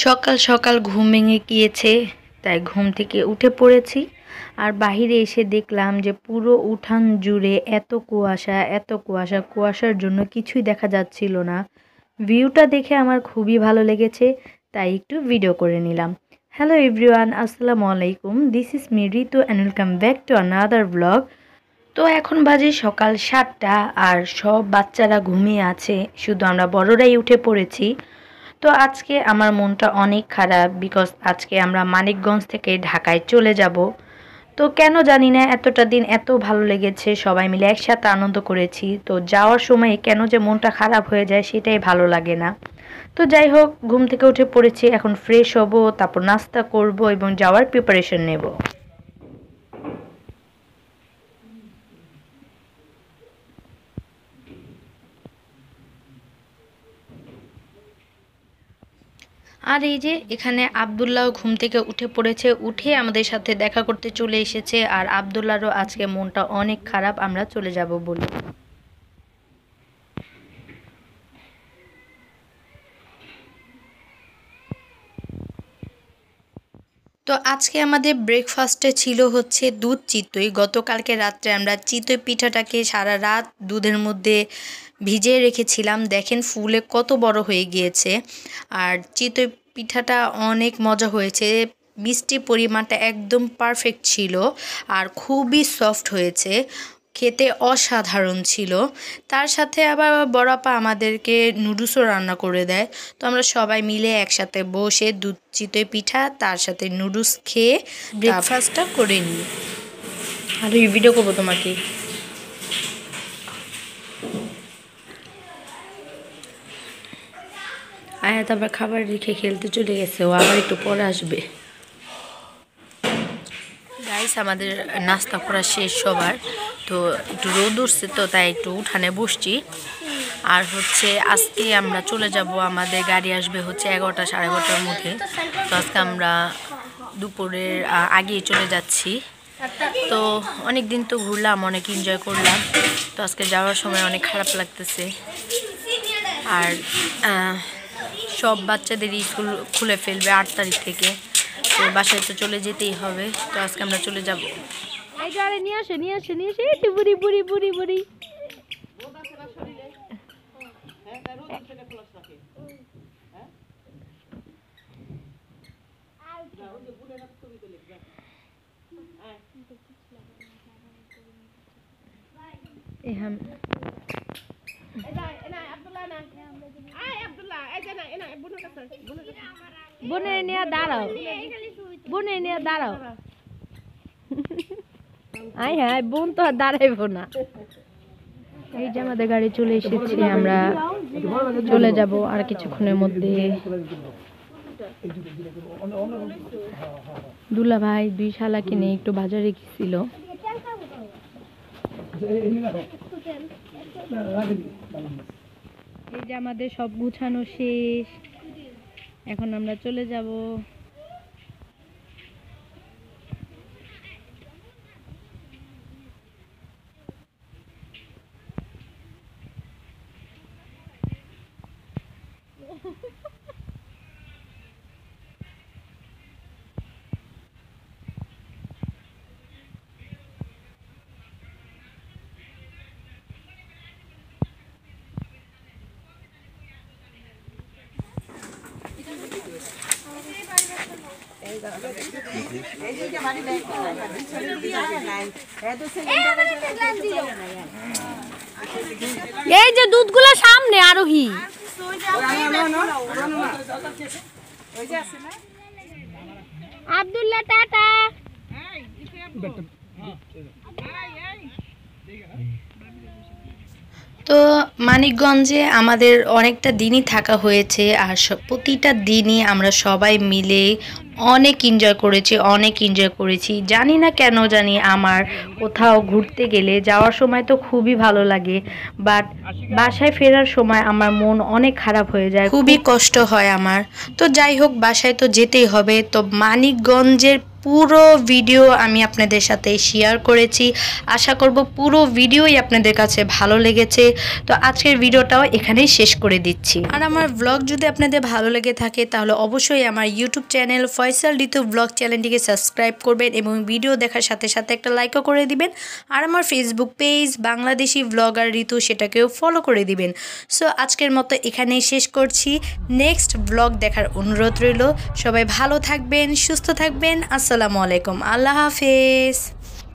সকাল সকাল ঘুম ভেঙে গিয়েছে, তাই ঘুম থেকে উঠে পড়েছি। আর বাহিরে এসে দেখলাম যে পুরো উঠান জুড়ে এত কুয়াশা, এত কুয়াশা, কুয়াশার জন্য কিছুই দেখা যাচ্ছিল না। ভিউটা দেখে আমার খুবই ভালো লেগেছে, তাই একটু ভিডিও করে নিলাম। হ্যালো এভরিওয়ান, আসসালামু আলাইকুম, this is me Ritu and welcome back to another blog. তো এখন বাজে সকাল 7টা আর সব বাচ্চারা ঘুমিয়ে আছে, শুধু আমরা বড়রাই উঠে পড়েছি। তো আজকে আমার মনটা অনেক খারাপ, বিকজ আজকে আমরা মানিকগঞ্জ থেকে ঢাকায় চলে যাব। তো কেন জানি না এতটা দিন এত ভালো লেগেছে, সবাই মিলে একসাথে আনন্দ করেছি। তো যাওয়ার সময় কেন যে মনটা খারাপ হয়ে যায় সেটাই ভালো লাগে না। তো যাই হোক, ঘুম থেকে উঠে পড়েছি, এখন ফ্রেশ হব, তারপর নাস্তা করব এবং যাওয়ার প্রিপারেশন নেব। আর এই যে এখানে আব্দুল্লাহ ঘুম থেকে উঠে পড়েছে, উঠে আমাদের সাথে দেখা করতে চলে এসেছে। আর আব্দুল্লাহরও আজকে মনটা অনেক খারাপ আমরা চলে যাব বলে। তো আজকে আমাদের ব্রেকফাস্টে ছিল হচ্ছে দুধ চিতই। গতকালকে রাত্রে আমরা চিতই পিঠাটাকে সারা রাত দুধের মধ্যে ভিজিয়ে রেখেছিলাম, দেখেন ফুলে কত বড় হয়ে গিয়েছে। আর চিতই পিঠাটা অনেক মজা হয়েছে, মিষ্টির পরিমাণটা একদম পারফেক্ট ছিল আর খুবই সফট হয়েছে, খেতে অসাধারণ ছিল। তার সাথে আবার বড় আপা আমাদেরকে নুডলসও রান্না করে দেয়। তো আমরা সবাই মিলে একসাথে বসে দুধ চিতই পিঠা তার সাথে নুডলস খেয়ে ব্রেকফাস্টটা করে নিই। আর এই ভিডিও করবো তোমাকে। আয়া তারপর খাবার রেখে খেলতে চলে গেছে, ও আবার একটু পরে আসবে। গাইস, আমাদের নাস্তা করা শেষ সবার। তো একটু রোদ উঠছে, তো তাই একটু উঠানে বসছি। আর হচ্ছে আজকে আমরা চলে যাব, আমাদের গাড়ি আসবে হচ্ছে 11টা সাড়ে 11টার মধ্যে। তো আজকে আমরা দুপুরের আগেই চলে যাচ্ছি। তো অনেক দিন তো ঘুরলাম, অনেক এনজয় করলাম। তো আজকে যাওয়ার সময় অনেক খারাপ লাগতেছে। আর সব বাচ্চাদেরই স্কুল খুলে ফেলবে 8 তারিখ থেকে, তো বাসায় তো চলে যেতেই হবে। তো আজকে আমরা চলে যাব। নিয়ে আসে বুড়ি বুড়ি বুড়ি বুড়ি। বনে নিয়ে দাঁড়াও, বনে নিয়ে দাঁড়াও। আই হ্যাঁ, বোন তো আর দাঁড়াইবো না। এই যে আমাদের গাড়ি চলে এসেছে, আমরা চলে যাব আর কিছুক্ষণের মধ্যে। দুলা ভাই 2 শালাকে নিয়ে একটু বাজারে গেছিল। এই যে আমাদের সব গুছানো শেষ, এখন আমরা চলে যাব। এই যে দুধগুলো সামনে আরোহী। আব্দুল্লাহ টাটা। তো মানিকগঞ্জে আমাদের অনেকটা দিনই থাকা হয়েছে, আর প্রতিটা দিনই আমরা সবাই মিলে অনেক এনজয় করেছি। জানি না কেন জানি আমার কোথাও ঘুরতে গেলে যাওয়ার সময় তো খুবই ভালো লাগে, বাট বাসায় ফেরার সময় আমার মন অনেক খারাপ হয়ে যায়, খুবই কষ্ট হয় আমার। তো যাই হোক, বাসায় তো যেতেই হবে। তো মানিকগঞ্জের পুরো ভিডিও আমি আপনাদের সাথে শেয়ার করেছি। আশা করব পুরো ভিডিওই আপনাদের কাছে ভালো লেগেছে। তো আজকের ভিডিওটাও এখানেই শেষ করে দিচ্ছি। আর আমার ব্লগ যদি আপনাদের ভালো লেগে থাকে তাহলে অবশ্যই আমার ইউটিউব চ্যানেল ফয়সাল ঋতু ব্লগ চ্যানেলটিকে সাবস্ক্রাইব করবেন এবং ভিডিও দেখার সাথে সাথে একটা লাইকও করে দিবেন। আর আমার ফেসবুক পেজ বাংলাদেশি ব্লগার ঋতু সেটাকেও ফলো করে দিবেন। সো আজকের মতো এখানেই শেষ করছি। নেক্সট ব্লগ দেখার অনুরোধ রইল। সবাই ভালো থাকবেন, সুস্থ থাকবেন। আসসালামু আলাইকুম, আল্লাহ হাফেজ।